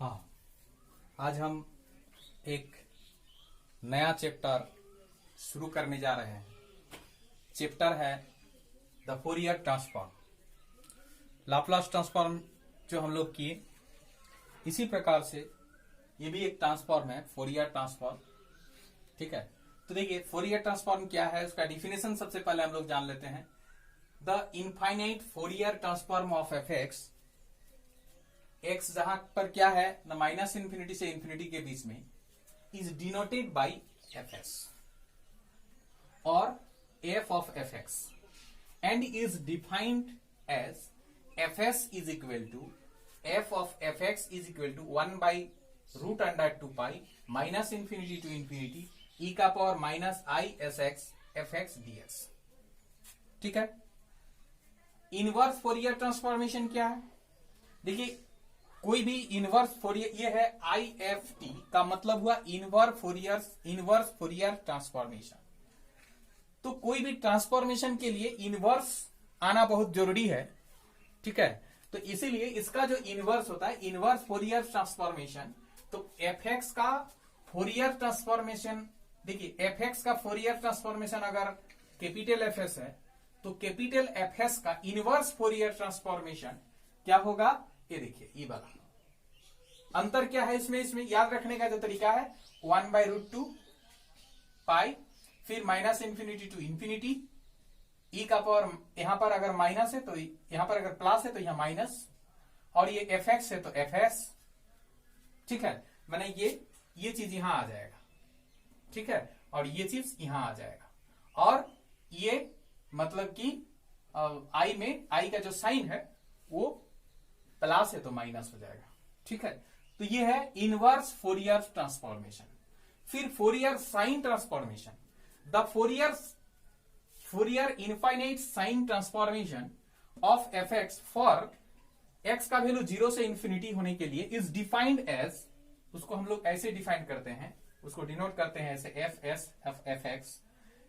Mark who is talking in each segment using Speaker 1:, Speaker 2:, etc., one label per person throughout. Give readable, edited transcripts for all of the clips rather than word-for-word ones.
Speaker 1: हाँ, आज हम एक नया चैप्टर शुरू करने जा रहे हैं। चैप्टर है the Fourier transform. Laplace transform जो हम लोग किए, इसी प्रकार से ये भी एक ट्रांसफॉर्म है, फोरियर ट्रांसफॉर्म। ठीक है, तो देखिए फोरियर ट्रांसफॉर्म क्या है, उसका डिफिनेशन सबसे पहले हम लोग जान लेते हैं। The infinite Fourier transform of F x, x जहां पर क्या है न माइनस इन्फिनिटी से इन्फिनिटी के बीच में, is denoted by F S और F of F X and is defined as F S is equal to F of F X is equal to 1 by root under 2 pi minus infinity to infinity E का power minus I S X F X D X. ठीक है, inverse Fourier transformation क्या है? देखिए कोई भी inverse Fourier, ये है IFT का मतलब हुआ इनवर्स फोरियर ट्रांसफॉर्मेशन। तो कोई भी ट्रांसफॉर्मेशन के लिए इनवर्स आना बहुत जरूरी है। ठीक है, तो इसीलिए इसका जो इनवर्स होता है, इनवर्स फोरियर ट्रांसफॉर्मेशन, तो fx का फोरियर ट्रांसफॉर्मेशन, देखिए fx का फोरियर ट्रांसफॉर्मेशन अगर कैपिटल Fs है तो कैपिटल Fs का इनवर्स फोरियर ट्रांसफॉर्मेशन क्या होगा? ये देखिए, ये वाला अंतर क्या है इसमें याद रखने का जो तरीका है, 1 बाई रूट 2 पाई, फिर minus infinity to infinity E का पावर, यहां पर अगर माइनस है तो यहां पर अगर प्लस है तो यहां माइनस, और ये एफ एक्स है तो एफ एस। ठीक है, मैंने ये चीज यहां आ जाएगा। ठीक है, और ये चीज यहां आ जाएगा, और ये मतलब कि आई में आई का जो साइन है वो प्लस है तो माइनस हो जाएगा। ठीक है, तो ये है इनवर्स फोरियर ट्रांसफॉर्मेशन। फिर Fourier sine transformation, the Fourier infinite sine transformation of F X for X का वैल्यू 0 से इंफिनिटी होने के लिए इज डिफाइंड एज, उसको हम लोग ऐसे डिफाइन करते हैं, उसको डिनोट करते हैं ऐसे, F S of F X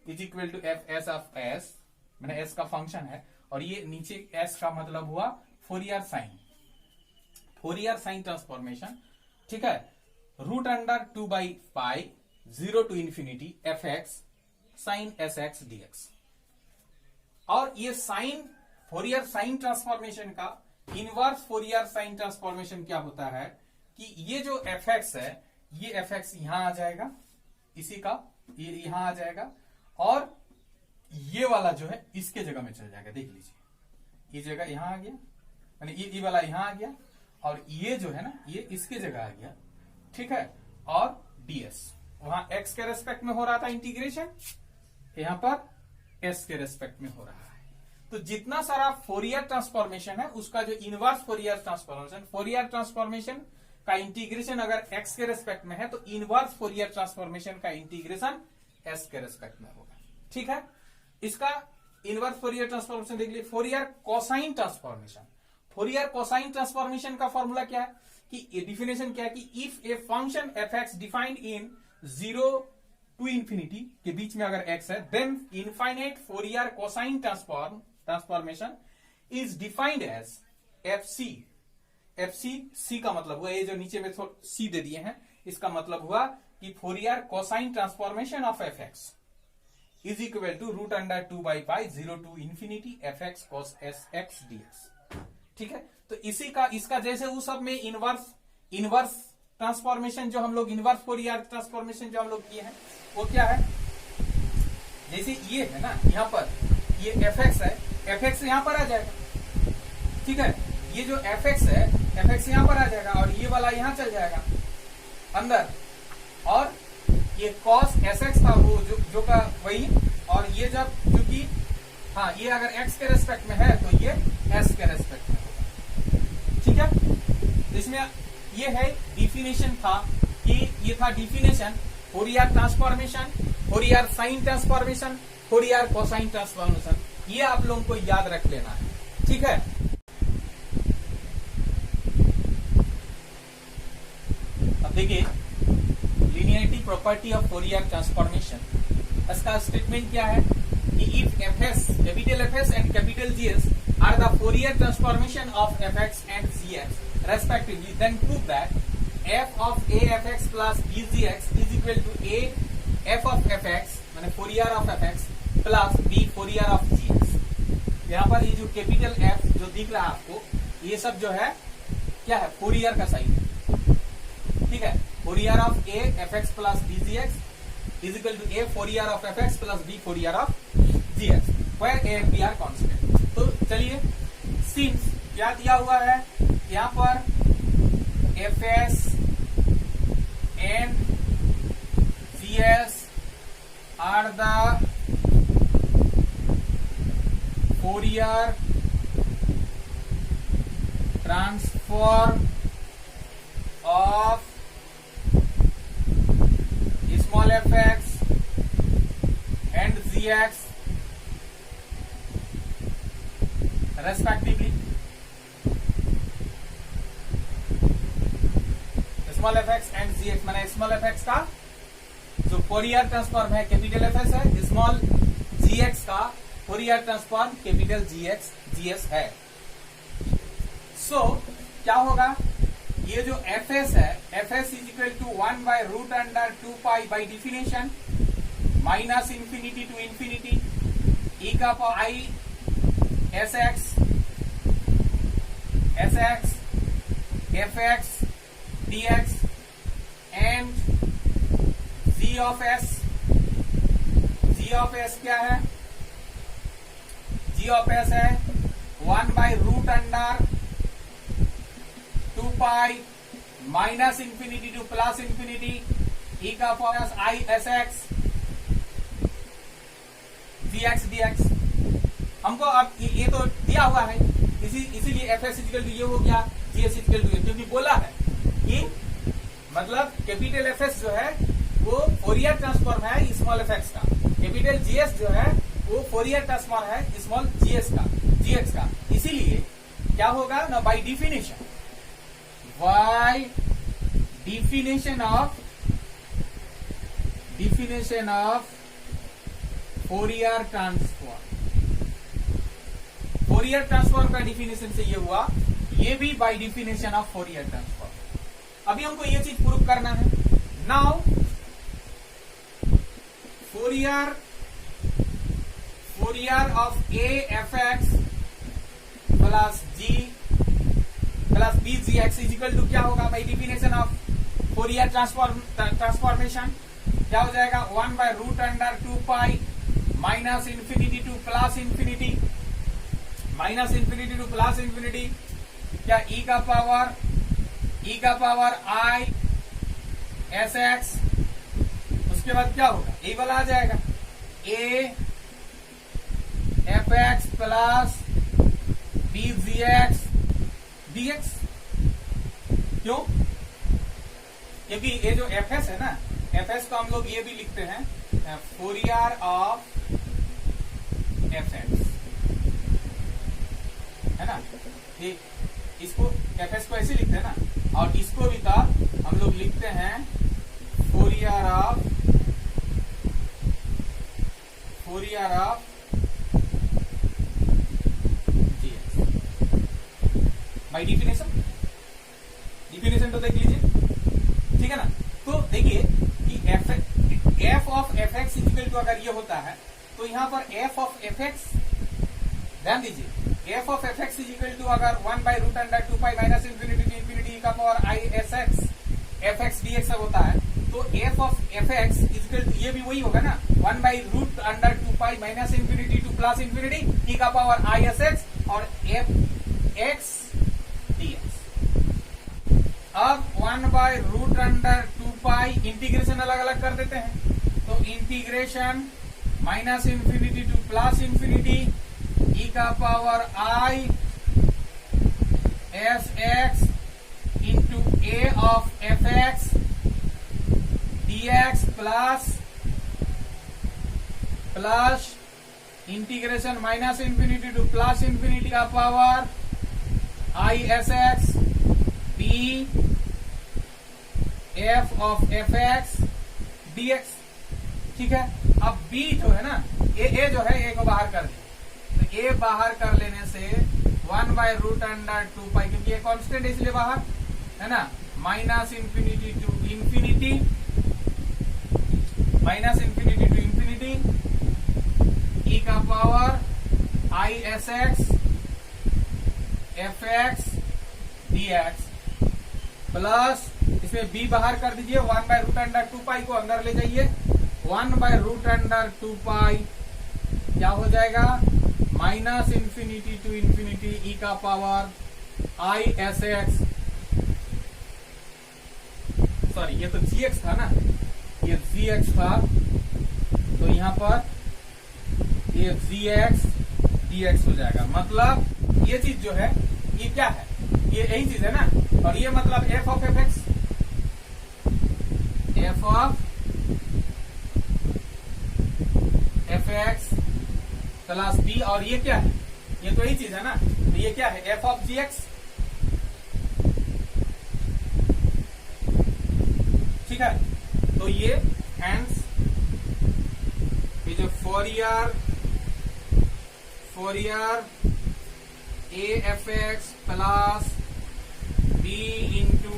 Speaker 1: is equal to F S of S, मैंने एस का फंक्शन है, और ये नीचे एस का मतलब हुआ फोरियर साइन ट्रांसफॉर्मेशन। ठीक है, root under 2 by pi 0 to infinity F x sine S X D X. और ये फोरियर साइन ट्रांसफॉर्मेशन का इनवर्स फोरियर साइन ट्रांसफॉर्मेशन क्या होता है कि ये जो एफ एक्स है, ये एफ एक्स यहां आ जाएगा, इसी का ये यहां आ जाएगा, और ये वाला जो है इसके जगह में चल जाएगा। देख लीजिए, ये जगह यहां आ गया, यानी ये वाला यहां आ गया, और ये जो है ना ये इसके जगह आ गया। ठीक है, और ds वहां x के रेस्पेक्ट में हो रहा था इंटीग्रेशन, यहां पर s के रेस्पेक्ट में हो रहा है। तो जितना सारा फोरियर ट्रांसफॉर्मेशन है उसका जो इनवर्स फोरियर ट्रांसफॉर्मेशन का इंटीग्रेशन अगर x के रेस्पेक्ट में है तो इनवर्स फोरियर ट्रांसफॉर्मेशन का इंटीग्रेशन s के रेस्पेक्ट में होगा। ठीक है, इसका इनवर्स फोरियर ट्रांसफॉर्मेशन देख लीजिए। Fourier cosine transformation, Fourier cosine transformation का फॉर्मूला क्या है कि डिफिनेशन क्या है कि if a function F X defined in 0 to infinity के बीच में अगर x है, then infinite Fourier cosine transformation is defined as F C का मतलब हुआ, ये जो नीचे में सी दे दिए हैं, इसका मतलब हुआ कि Fourier cosine transformation of F X is equal to root under 2 by pi 0 to infinity F X cos S X D X. ठीक है, तो इसका जैसे उस सब में इनवर्स ट्रांसफॉर्मेशन जो हम लोग इनवर्स फोरियर ट्रांसफॉर्मेशन जो हम लोग किए हैं वो क्या है, जैसे ये है ना, यहाँ पर ये एफ एक्स है, एफ एक्स यहां पर आ जाएगा। ठीक है, ये जो एफ एक्स है, एफ एक्स यहां पर आ जाएगा, और ये वाला यहां चल जाएगा अंदर, और ये कॉस एस एक्स था वो जो का वही, और ये जब क्योंकि हाँ ये अगर x के रेस्पेक्ट में है तो ये s के रेस्पेक्ट में होगा। ठीक है, तो इसमें ये है डिफिनेशन था कि ये था definition Fourier transformation, Fourier sine transformation, Fourier cosine transformation, ये आप लोगों को याद रख लेना है। ठीक है, अब देखिए linearity property of Fourier transformation, इसका स्टेटमेंट क्या है कि if fs, capital Fs and capital Gs are the Fourier transformation of fx and gx respectively, then prove that F of A F X plus B G X is equal to A F of F X मैंने Fourier of F X plus B Fourier of G X. यहाँ पर ये जो capital F जो दिख रहा है आपको, ये सब जो है क्या है, फोरियर का साइन है, ठीक है। Fourier of A F X plus B G X is equal to A Fourier of F X plus B Fourier of G X, where A and B are constant. तो चलिए, since क्या दिया हुआ है यहाँ पर, F S and G S are the Fourier transform of small fx and gx respectively. Small fx and gx माने small fx का जो फोरियर ट्रांसफॉर्म है कैपिटल एफ एस है, स्मॉल जीएक्स का Fourier transform capital GX GS है। So क्या होगा, ये जो एफ एस है, F S is equal to 1 by root under 2 pi by definition minus infinity to infinity E का power I S X F X D X and G of S क्या है, जी of S है 1 by root under 2 pi minus infinity to plus infinity E का power I S X G X D X. हमको अब ये तो दिया हुआ है, इसीलिए एफ एस इक्वल टू ये हो गया, जी एस इक्वल टू, क्योंकि बोला है कि मतलब कैपिटल एफ एस जो है वो फोरियर ट्रांसफॉर्म है स्मॉल एफ एक्स का, कैपिटल जीएस जो है वो फोरियर ट्रांसफॉर्म है स्मॉल जीएस का, जीएक्स का। इसीलिए क्या होगा ना, by definition of Fourier transform का डिफिनेशन से ये हुआ, ये भी by definition of Fourier transform. अभी हमको ये चीज प्रूव करना है। Now Fourier of A F X plus G plus B G X is equal to क्या होगा, by definition of Fourier transformation क्या हो जाएगा, 1 by root under 2 pi minus infinity to plus infinity क्या ई का power I S x, उसके बाद क्या होगा, ए वाला आ जाएगा A F X plus B G X D X. क्यों, क्योंकि ये जो एफ एस है ना, एफ एस को हम लोग ये भी लिखते हैं फोरियर ऑफ एफ एक्स, है ना, ये इसको एफ एस को ऐसे लिखते हैं ना, और इसको भी था हम लोग लिखते हैं Fourier of GX by definition तो देख लीजिए, ठीक है ना। तो देखिए कि F of F X equal to अगर ये होता है तो यहां पर एफ ऑफ एफ एक्स, ध्यान दीजिए, F of F X is equal to अगर 1 by root under 2 pi minus infinity to infinity का power I S X F X D X होता है, तो F of F X equal to ये भी वही होगा ना, 1 by root under 2 pi minus infinity to plus infinity E का पावर आई एस एक्स और एफ एक्स डी एक्स। अब 1 by root under 2 pi integration अलग अलग कर देते हैं, तो integration minus infinity to plus infinity E का power I S X into A of F X D x plus integration minus infinity to plus infinity का power I S X B F of F X D X. ठीक है, अब B जो है ना, ए जो है ए को बाहर कर दे, तो ए बाहर कर लेने से 1 बाय रूट अंडर 2 पाई, क्योंकि ये कांस्टेंट है इसलिए बाहर है ना, minus infinity to infinity, minus infinity to infinity E का power I S X F X D x plus इसमें b बाहर कर दीजिए, 1/√2π को अंदर ले जाइए, 1/√2π क्या हो जाएगा, minus infinity to infinity E का power I S x, sorry ये तो gx था ना, ये gx था, तो यहां पर ये gx dx हो जाएगा। मतलब ये चीज जो है ये क्या है, ये यही चीज है ना, और ये मतलब f of fx, f of fx plus b, और ये क्या है, ये तो यही चीज है ना, तो ये क्या है, f ऑफ gx, ठीक है। तो ये हैंस ये जो Fourier a f x plus b into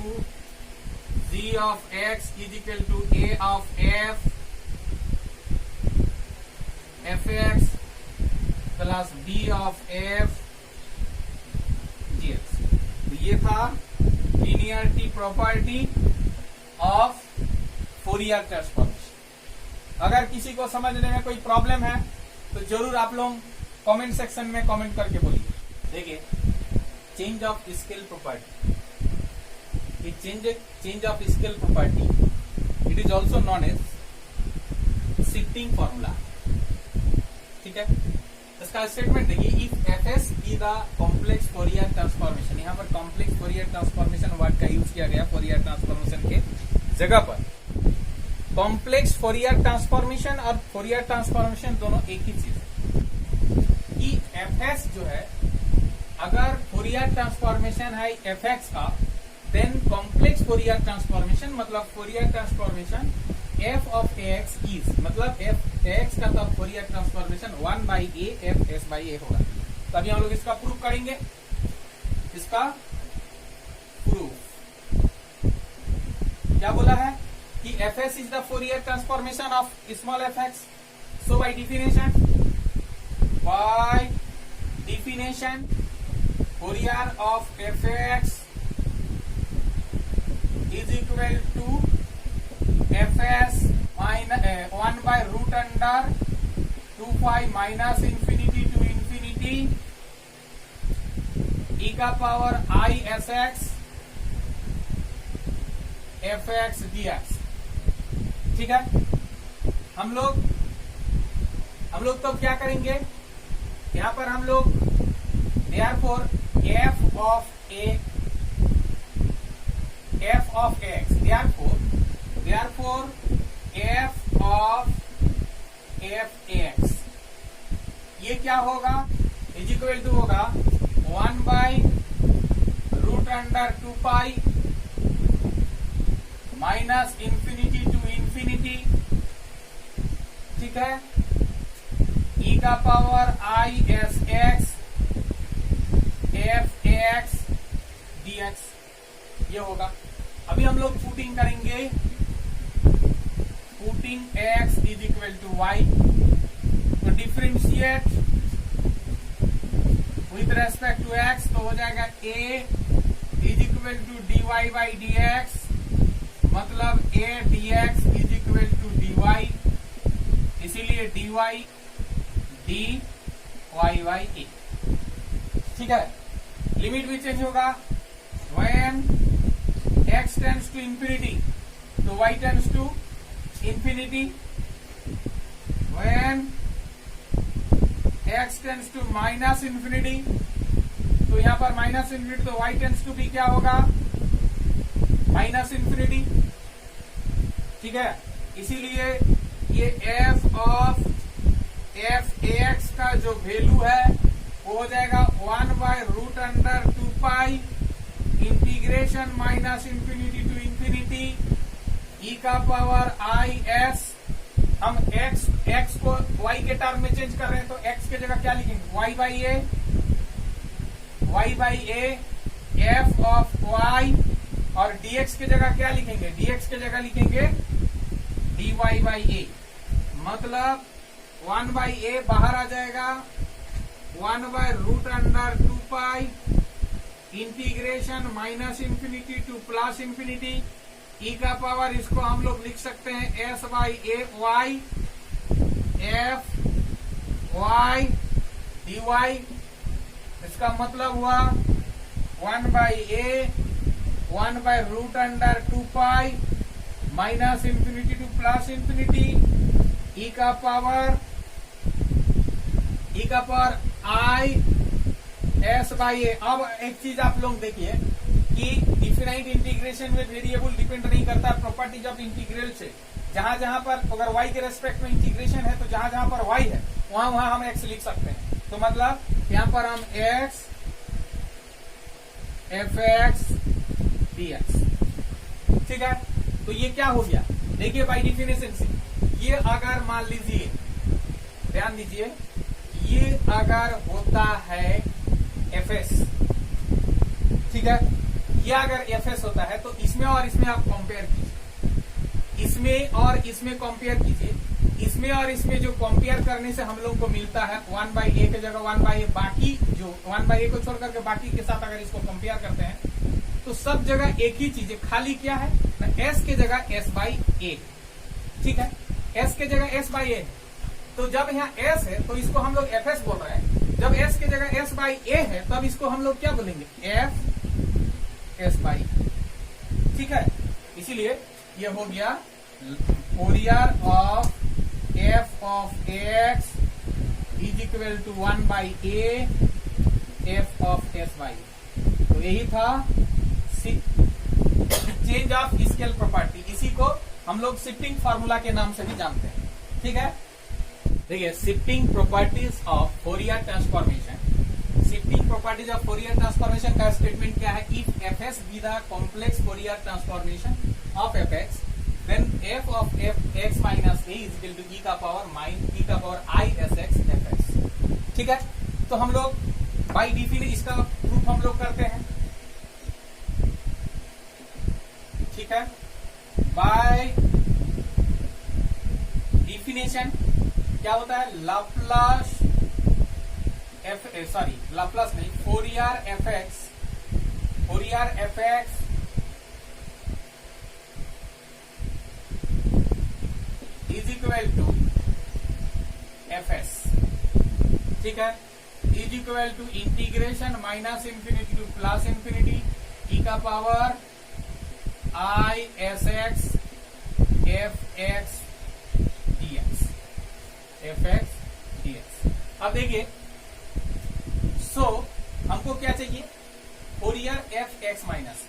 Speaker 1: g of x is equal to a of f x plus b of f gx। तो ये था linearity property of Fourier transformation. अगर किसी को समझने में कोई प्रॉब्लम है तो जरूर आप लोग कमेंट सेक्शन में कमेंट करके बोलिए। देखिए, change of scale property, change of scale property it is also known as shifting formula, ठीक है। इसका स्टेटमेंट देखिए, if F S be the complex Fourier transformation, यहाँ पर कॉम्प्लेक्स फोरियर ट्रांसफॉर्मेशन वर्ड का यूज किया गया फोरियर ट्रांसफॉर्मेशन के जगह पर। कॉम्प्लेक्स फोरियर ट्रांसफॉर्मेशन और फोरियर ट्रांसफॉर्मेशन दोनों एक ही चीज है कि एफ एस जो है, अगर फोरियर ट्रांसफॉर्मेशन है एफ एक्स का, देन कॉम्प्लेक्स फोरियर ट्रांसफॉर्मेशन मतलब Fourier transformation F of X is, मतलब एफ एक्स का तो Fourier transformation 1/a F S by A होगा। तो अभी हम लोग इसका प्रूफ करेंगे, इसका प्रूफ क्या बोला है कि F S is the Fourier transformation of small F X. So by definition Fourier of F X is equal to F S minus 1/√2π minus infinity to infinity E का power I S X F X D X, ठीक है। हम लोग तो क्या करेंगे, यहां पर हम लोग therefore f of x, therefore f of f x ये क्या होगा, इज इक्वल टू होगा 1/√2π माइनस इंफिनिटी टू इंफिनिटी, ठीक है, ई का power I S X F X D X ये होगा। अभी हम लोग पुटिंग करेंगे, putting x is equal to y, तो differentiate with respect to x, तो हो जाएगा a is equal to dy by D X, मतलब a dx is equal to dy, इसीलिए dy dy बाई a, ठीक है। लिमिट भी चेंज होगा, when x tends to infinity तो y tends to infinity, when x tends to minus infinity तो यहां पर माइनस इंफिनिटी, तो y टेंड्स टू भी क्या होगा, माइनस इंफिनिटी, ठीक है। इसीलिए ये f ऑफ f x का जो वैल्यू है वो हो जाएगा 1/√2π integration minus infinity to infinity E का पावर आई एस। हम x को y के टर्म में चेंज कर रहे हैं, तो x के जगह क्या लिखेंगे, y by A F of y और dx की जगह क्या लिखेंगे, dx की जगह लिखेंगे dy बाई ए, मतलब 1 बाई ए बाहर आ जाएगा, 1 by root under 2 pi integration minus infinity to plus infinity E का पावर, इसको हम लोग लिख सकते हैं S by A Y F Y D Y. इसका मतलब हुआ 1 by A 1 by root under 2 pi minus infinity to plus infinity E का power I S by A. अब एक चीज आप लोग देखिए कि डिफिनाइट इंटीग्रेशन में वेरिएबल डिपेंड नहीं करता प्रॉपर्टीज ऑफ इंटीग्रल से। जहां जहां पर अगर y के रेस्पेक्ट में इंटीग्रेशन है तो जहां जहां पर y है वहां वहां हम x लिख सकते हैं। तो मतलब यहां पर हम x fx dx, ठीक है। तो ये क्या हो गया, देखिए बाई डिफिनेशन से ये अगर मान लीजिए, ध्यान दीजिए, ये अगर होता है fs, ठीक है, ये अगर fs होता है तो इसमें और इसमें आप कंपेयर कीजिए, इसमें और इसमें कंपेयर कीजिए, इसमें और इसमें जो कंपेयर करने से हम लोग को मिलता है 1 बाई ए की जगह 1 बाई ए, बाकी जो 1 बाई ए को छोड़ करके बाकी के साथ अगर इसको कंपेयर करते हैं तो सब जगह एक ही चीज है, खाली क्या है ना, s की जगह s बाई ए, ठीक है, s की जगह s बाई ए। तो जब यहाँ s है तो इसको हम लोग fs बोल रहे हैं, जब s की जगह s बाई ए है तब इसको हम लोग क्या बोलेंगे, f s बाई, ठीक है। इसीलिए ये हो गया Fourier of f of x is equal to 1 by A f of s by. तो यही था चेंज ऑफ स्केल प्रॉपर्टी, इसी को हम लोग शिफ्टिंग फार्मूला के नाम से भी जानते हैं, ठीक है। देखिए shifting properties of Fourier transformation, shifting properties of Fourier transformation का स्टेटमेंट क्या है, if fs be the complex Fourier transformation of fx then f of fx minus a is equal to e का पावर i sx fx, ठीक है। तो हम लोग by definition इसका प्रूफ हम लोग करते हैं, ठीक है। बाय डिफिनेशन क्या होता है, लाप्लास लाप्लास नहीं, Fourier fx is equal to fs, ठीक है, is equal to integration minus infinity to plus infinity E का power i sx fx dx, fx dx। अब देखिए, हमको क्या चाहिए, फोरियर fx माइनस,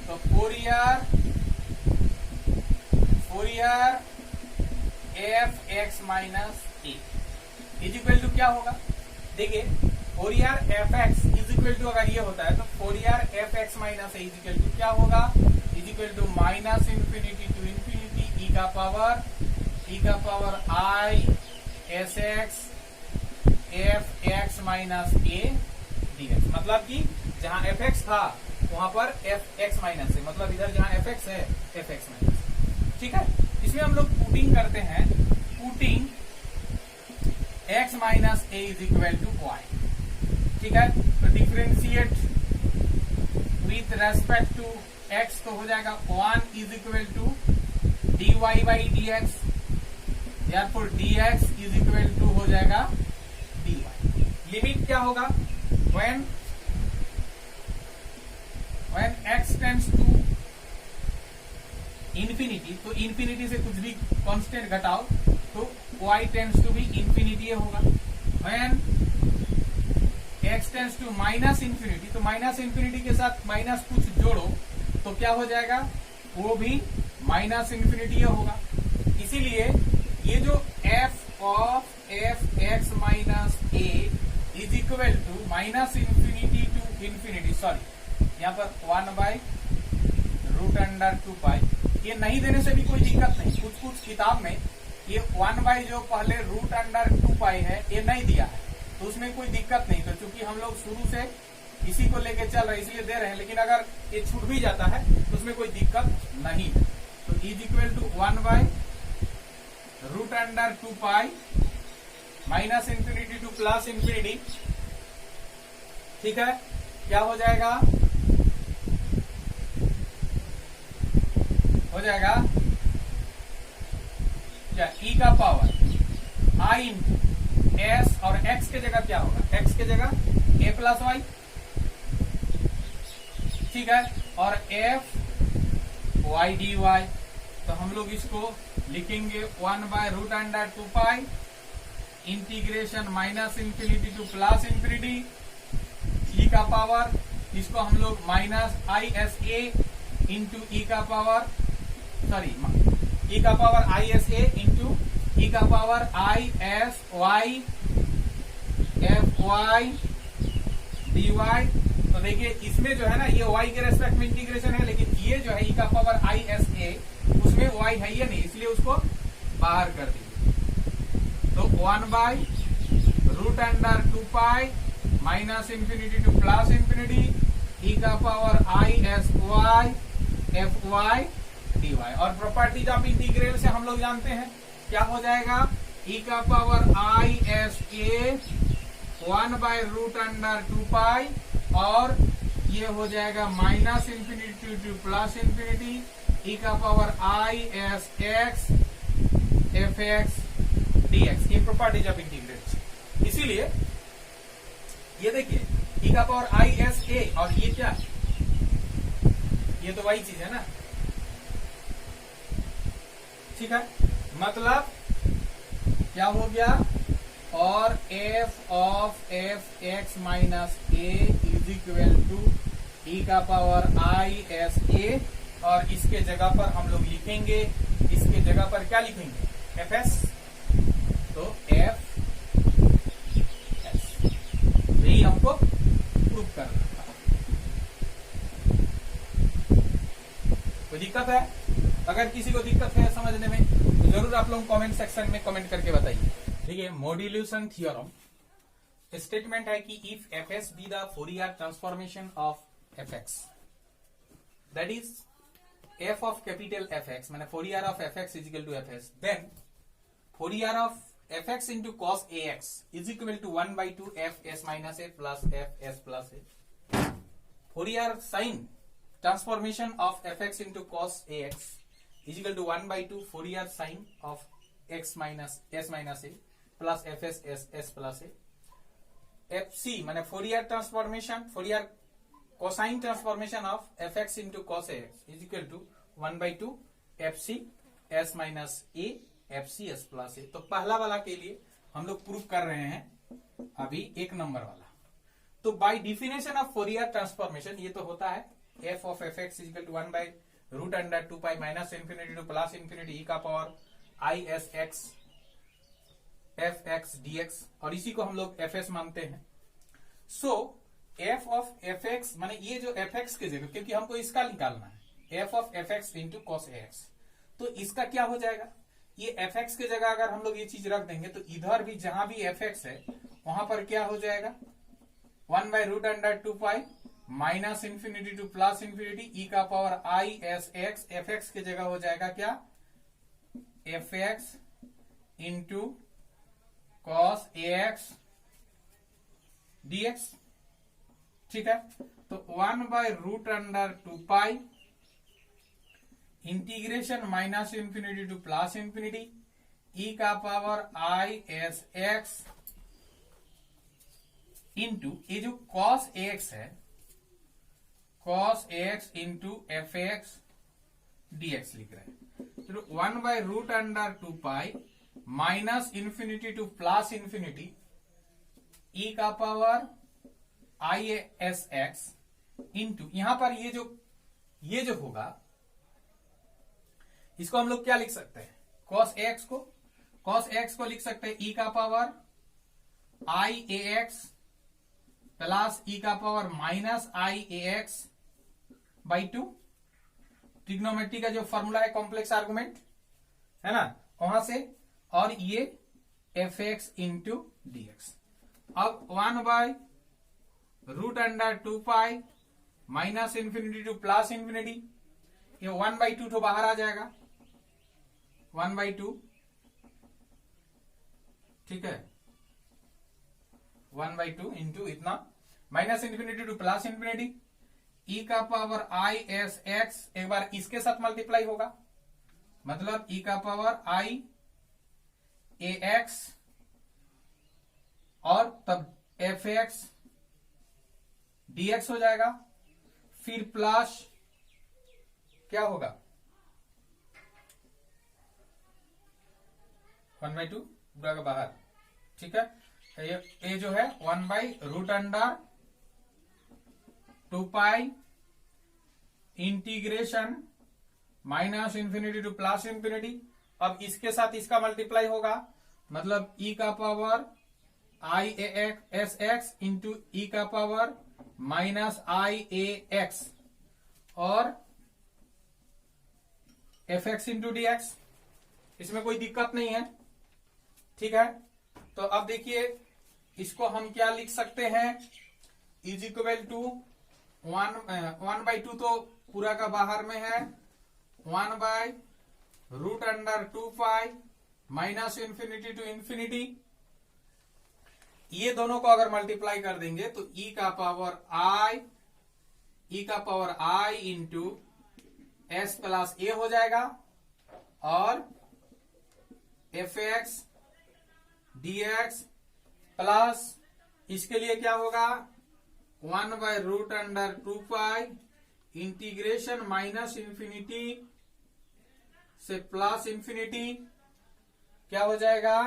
Speaker 1: तो Fourier fx minus a is equal to क्या होगा, देखिए Fourier fx is equal to अगर ये होता है तो Fourier fx minus a is equal to क्या होगा, is equal to minus infinity to infinity E का power i sx fx minus a dx। मतलब कि जहां fx था वहां पर fx माइनस है, मतलब इधर जहां fx है fx माइनस, ठीक है। इसमें हम लोग पुटिंग करते हैं, putting x minus a is equal to y, ठीक है। तो differentiate with respect to x तो हो जाएगा 1 is equal to dy by dx, therefore dx is equal to हो जाएगा dy। लिमिट क्या होगा, when x tends to infinity, तो इंफिनिटी से कुछ भी कांस्टेंट घटाओ तो y टेंड्स टू भी इंफिनिटी होगा। when x tends to minus infinity, तो माइनस इंफिनिटी के साथ माइनस कुछ जोड़ो तो क्या हो जाएगा, वो भी माइनस इंफिनिटी होगा। इसीलिए ये जो f of fx minus a is equal to minus infinity to infinity, sorry यहाँ पर 1 बाई रूट अंडर 2 पाई, ये नहीं देने से भी कोई दिक्कत नहीं। कुछ किताब में ये 1 बाई जो पहले रूट अंडर 2 पाई है ये नहीं दिया है, तो उसमें कोई दिक्कत नहीं। तो चूंकि हम लोग शुरू से इसी को लेके चल रहे हैं इसलिए दे रहे हैं, लेकिन अगर ये छूट भी जाता है तो उसमें कोई दिक्कत नहीं है। तो is equal to 1/√2π minus infinity to plus infinity. ठीक है, क्या हो जाएगा? हो जाएगा क्या? e का पावर i इंटू एस, और x के जगह क्या होगा? x के जगह a प्लस वाई। ठीक है, और f y dy। तो हम लोग इसको लिखेंगे 1/√2π integration minus infinity to plus infinity e का पावर, इसको हम लोग माइनस ISA इंटू e का पावर ISA इंटू e का पावर ISY FY dy। तो देखिए इसमें जो है ना, ये y के रेस्पेक्ट में इंटीग्रेशन है, लेकिन ये जो है e का पावर ISA उसमें y है ये नहीं, इसलिए उसको बाहर कर दीजिए। तो 1/√2π minus infinity to plus infinity e का पावर ISY FY dy। और प्रॉपर्टीज ऑफ इंटीग्रल से हम लोग जानते हैं क्या हो जाएगा? e का पावर ISA 1/√2π, और ये हो जाएगा minus infinity to plus infinity e का पावर ISX FX dx। ये प्रॉपर्टीज ऑफ इंटीग्रल। इसीलिए ये देखिए e का पावर ISA, और ये क्या है? ये तो वही चीज है ना। ठीक है, मतलब क्या हो गया? और f of fx minus a is equal to e का पावर ISA, और इसके जगह पर हम लोग लिखेंगे, इसके जगह पर क्या लिखेंगे? fs। तो fs यही हमको प्रूव करना था। कोई दिक्कत है? अगर किसी को दिक्कत है समझने में तो जरूर आप लोग कमेंट सेक्शन में कमेंट करके बताइए। देखिए मॉड्यूलेशन थ्योरम स्टेटमेंट है कि if fs be the Fourier transformation of fx, that is f of capital fx माने Fourier of fx is equal to fs, then Fourier of fx into cos ax is equal to 1/2 fs minus a plus fs plus a. Fourier sine transformation of fx into cos ax is equal to 1/2 Fourier sine of x minus s minus a plus fs s plus a. fc माने Fourier transformation, Fourier cosine transformation of fx into cos ax is equal to 1/2 fc s minus a FCS plus है। तो पहला वाला के लिए हम लोग prove कर रहे हैं अभी एक नंबर वाला। तो by definition of Fourier transformation ये तो होता है f of fx equal to 1/√2π minus infinity to plus infinity e का पावर ISX FX dx, और इसी को हम लोग fs मानते हैं। सो f ऑफ fx माने ये जो fx के जगह, क्योंकि हमको इसका निकालना है f of fx into cos ax, तो इसका क्या हो जाएगा? ये fx के जगह अगर हम लोग ये चीज रख देंगे तो इधर भी जहां भी fx है वहां पर क्या हो जाएगा? 1/√2π minus infinity to plus infinity e का पावर ISX fx के जगह हो जाएगा क्या? fx into cos ax dx। ठीक है, तो 1/√2π integration minus infinity to plus infinity e का पावर ISX इंटू ये जो cos ax है, cos ax into fx dx लिख रहे हैं। तो 1/√2π minus infinity to plus infinity e का पावर ISX इंटू यहां पर ये जो होगा इसको हम लोग क्या लिख सकते हैं? cos x को लिख सकते हैं e का पावर IAX प्लस e का power minus IAX by 2। Trigonometry का जो फॉर्मूला है कॉम्प्लेक्स आर्गुमेंट है ना, वहां से, और ये fx इंटू dx। अब root under 2 pi minus infinity to plus infinity, ये 1/2 तो बाहर आ जाएगा, 1/2, ठीक है, 1/2 इंटू इतना minus infinity to plus infinity, E का पावर आई एस एक्स एक बार इसके साथ मल्टीप्लाई होगा, मतलब ई का पावर आई ए एक्स और तब एफ एक्स डी एक्स हो जाएगा, फिर प्लस क्या होगा 1/2 पूरा का बाहर, ठीक है, ये जो है 1/रूट under 2 pi integration minus infinity to plus infinity, अब इसके साथ इसका मल्टीप्लाई होगा, मतलब ई का power I A S X into E का power minus I A X और F X into D X, इसमें कोई दिक्कत नहीं है, ठीक है। तो अब देखिए इसको हम क्या लिख सकते हैं, इज इक्वल टू 1/2 तो पूरा का बाहर में है, 1/रूट under 2 pi minus infinity to infinity, ये दोनों को अगर मल्टीप्लाई कर देंगे तो ई का power I into S plus A हो जाएगा और F X D x plus इसके लिए क्या होगा 1/रूट under 2 pi integration minus infinity से प्लस इंफिनिटी, क्या हो जाएगा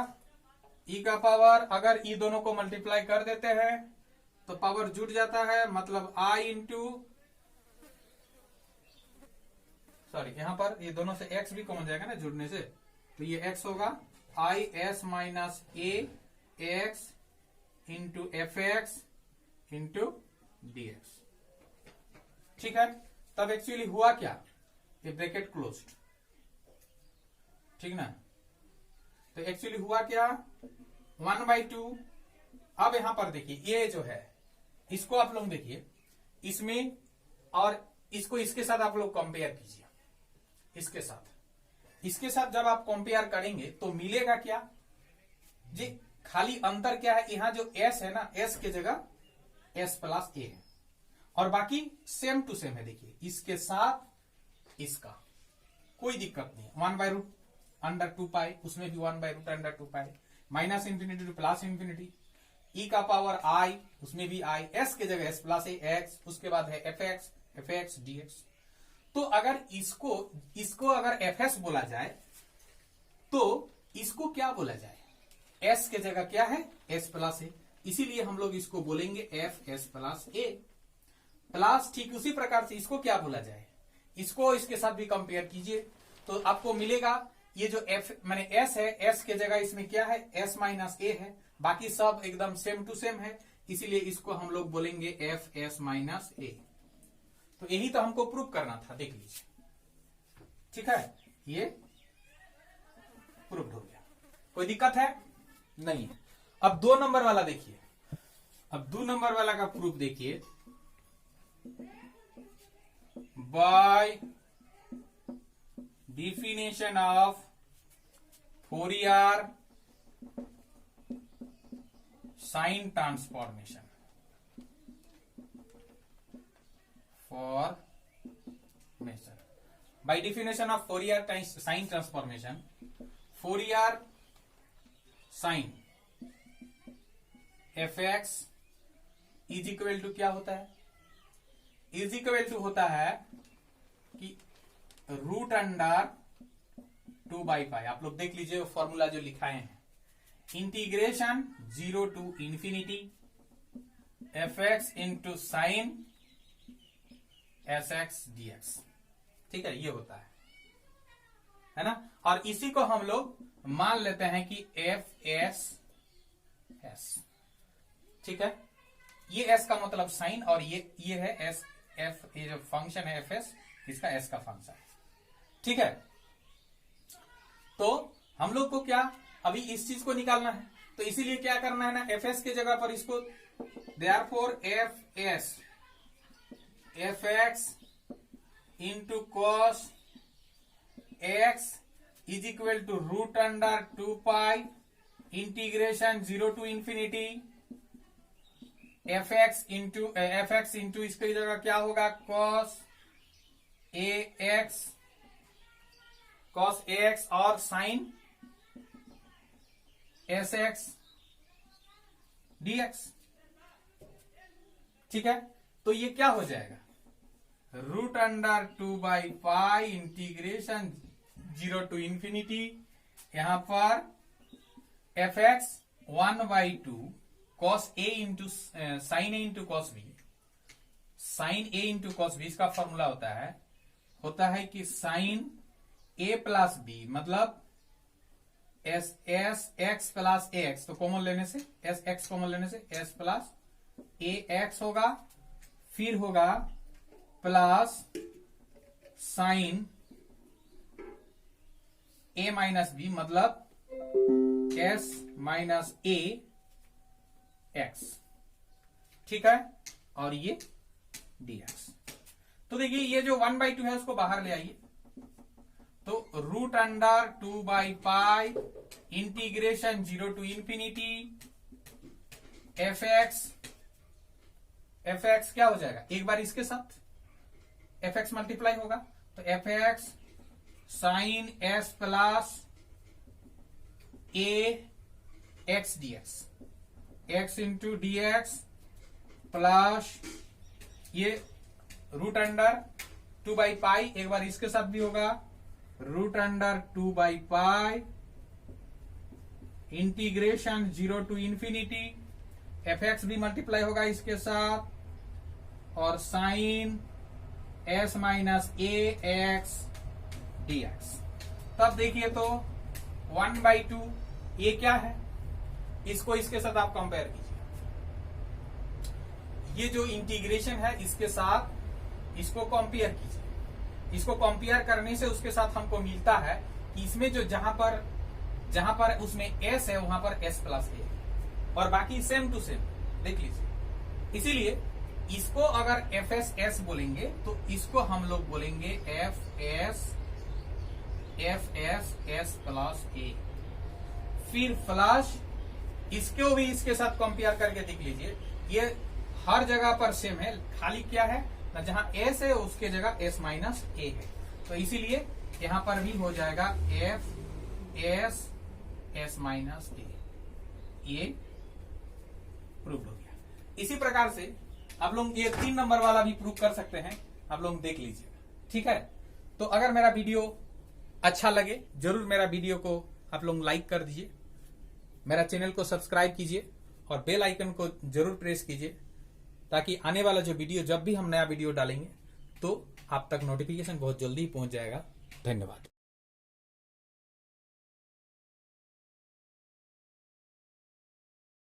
Speaker 1: ई का पावर, अगर ई दोनों को मल्टीप्लाई कर देते हैं तो पावर जुड़ जाता है, मतलब आई इंटू सॉरी यहां पर ये दोनों से एक्स भी कॉमन जाएगा ना जुड़ने से, तो ये एक्स होगा I S minus a x into F X into D X, ठीक है। तब एक्चुअली हुआ क्या, ये ब्रैकेट क्लोज्ड, ठीक ना, तो एक्चुअली हुआ क्या 1/2, अब यहां पर देखिए ये जो है इसको आप लोग देखिए इसमें और इसको इसके साथ आप लोग कंपेयर कीजिए, इसके साथ जब आप कंपेयर करेंगे तो मिलेगा क्या जी, खाली अंतर क्या है, यहां जो s है ना, s के जगह s प्लस ए है और बाकी सेम टू सेम है, देखिए इसके साथ इसका कोई दिक्कत नहीं, 1/रूट अंडर 2 पाई उसमें भी 1/रूट under 2 pi minus infinity to plus infinity, E का पावर आई उसमें भी आई, एस के जगह एस प्लस ए एक्स, उसके बाद है एफ एक्स डी एक्स। तो अगर इसको अगर एफ एस बोला जाए तो इसको क्या बोला जाए, एस के जगह क्या है एस प्लस ए, इसीलिए हम लोग इसको बोलेंगे एफ एस प्लस ए प्लस, ठीक उसी प्रकार से इसको क्या बोला जाए, इसको इसके साथ भी कंपेयर कीजिए तो आपको मिलेगा ये जो एफ माने एस है, एस के जगह इसमें क्या है एस माइनस ए है, बाकी सब एकदम सेम टू सेम है, इसीलिए इसको हम लोग बोलेंगे एफ एस माइनस ए। तो यही तो हमको प्रूव करना था, देख लीजिए, ठीक है, ये प्रूव हो गया, कोई दिक्कत है नहीं। अब 2 नंबर वाला देखिए, अब 2 नंबर वाला का प्रूफ देखिए, bye definition of Fourier sine transformation by definition of Fourier sine transformation, Fourier sine fx is equal to क्या होता है, इज इक्वल टू होता है कि रूट अंडर 2/पाई, आप लोग देख लीजिए फॉर्मूला जो लिखाए हैं, integration 0 to infinity F X into sine S X D X, ठीक है, ये होता है ना। और इसी को हम लोग मान लेते हैं कि एफ एस एस, ठीक है, ये एस का मतलब साइन और ये है एस एफ, ये जो फंक्शन है एफ एस, इसका एस का फंक्शन है, ठीक है। तो हम लोग को क्या अभी इस चीज को निकालना है, तो इसीलिए क्या करना है ना, एफ एस के जगह पर इसको Therefore fx into cos x is equal to root under 2 pi integration 0 to infinity fx into इसकी जगह क्या होगा cos ax और sin sx dx। ठीक है, तो ये क्या हो जाएगा root under 2 by pi integration 0 to infinity, यहां पर F X 1 by 2 cos A into sine A into cos B, sine A into cos B इसका फॉर्मूला होता है कि साइन ए प्लस बी मतलब एस एक्स प्लस ए X, तो common लेने से एस एक्स कॉमन लेने से एस प्लस ए एक्स होगा, फिर होगा प्लस साइन ए माइनस बी मतलब एस माइनस ए एक्स। ठीक है, और ये dx। तो देखिए ये जो 1/2 है उसको बाहर ले आइए, तो root under 2 by pi integration 0 to infinity F X क्या हो जाएगा, एक बार इसके साथ एफ एक्स मल्टीप्लाई होगा, तो f x sine s plus ए x dx, x into D x plus ये रूट अंडर 2 बाई पाई, एक बार इसके साथ भी होगा root under 2 by pi integration 0 to infinity F x भी मल्टीप्लाई होगा इसके साथ और sine s minus a x dx. तब देखिए तो 1/2 ये क्या है, इसको इसके साथ आप कंपेयर कीजिए, ये जो इंटीग्रेशन है इसके साथ इसको कंपेयर कीजिए, इसको कंपेयर करने से उसके साथ हमको मिलता है कि इसमें जो जहां पर उसमें एस है वहां पर एस प्लस ए और बाकी सेम टू सेम देख लीजिए। इसीलिए इसको अगर एफ एस बोलेंगे तो इसको हम लोग बोलेंगे एफ एस प्लस ए, फिर प्लस इसको भी इसके साथ कंपेयर करके देख लीजिए, ये हर जगह पर सेम है, खाली क्या है ना जहां एस है उसके जगह एस माइनस ए है, तो इसीलिए यहां पर भी हो जाएगा एफ एस माइनस ए, ये प्रूव हो गया। इसी प्रकार से आप लोग ये 3 नंबर वाला भी प्रूव कर सकते हैं, आप लोग देख लीजिएगा। ठीक है, तो अगर मेरा वीडियो अच्छा लगे जरूर मेरा वीडियो को आप लोग लाइक कर दीजिए, मेरा चैनल को सब्सक्राइब कीजिए और बेल आइकन को जरूर प्रेस कीजिए ताकि आने वाला जो वीडियो जब भी हम नया वीडियो डालेंगे तो आप तक नोटिफिकेशन बहुत जल्दी पहुंच जाएगा। धन्यवाद।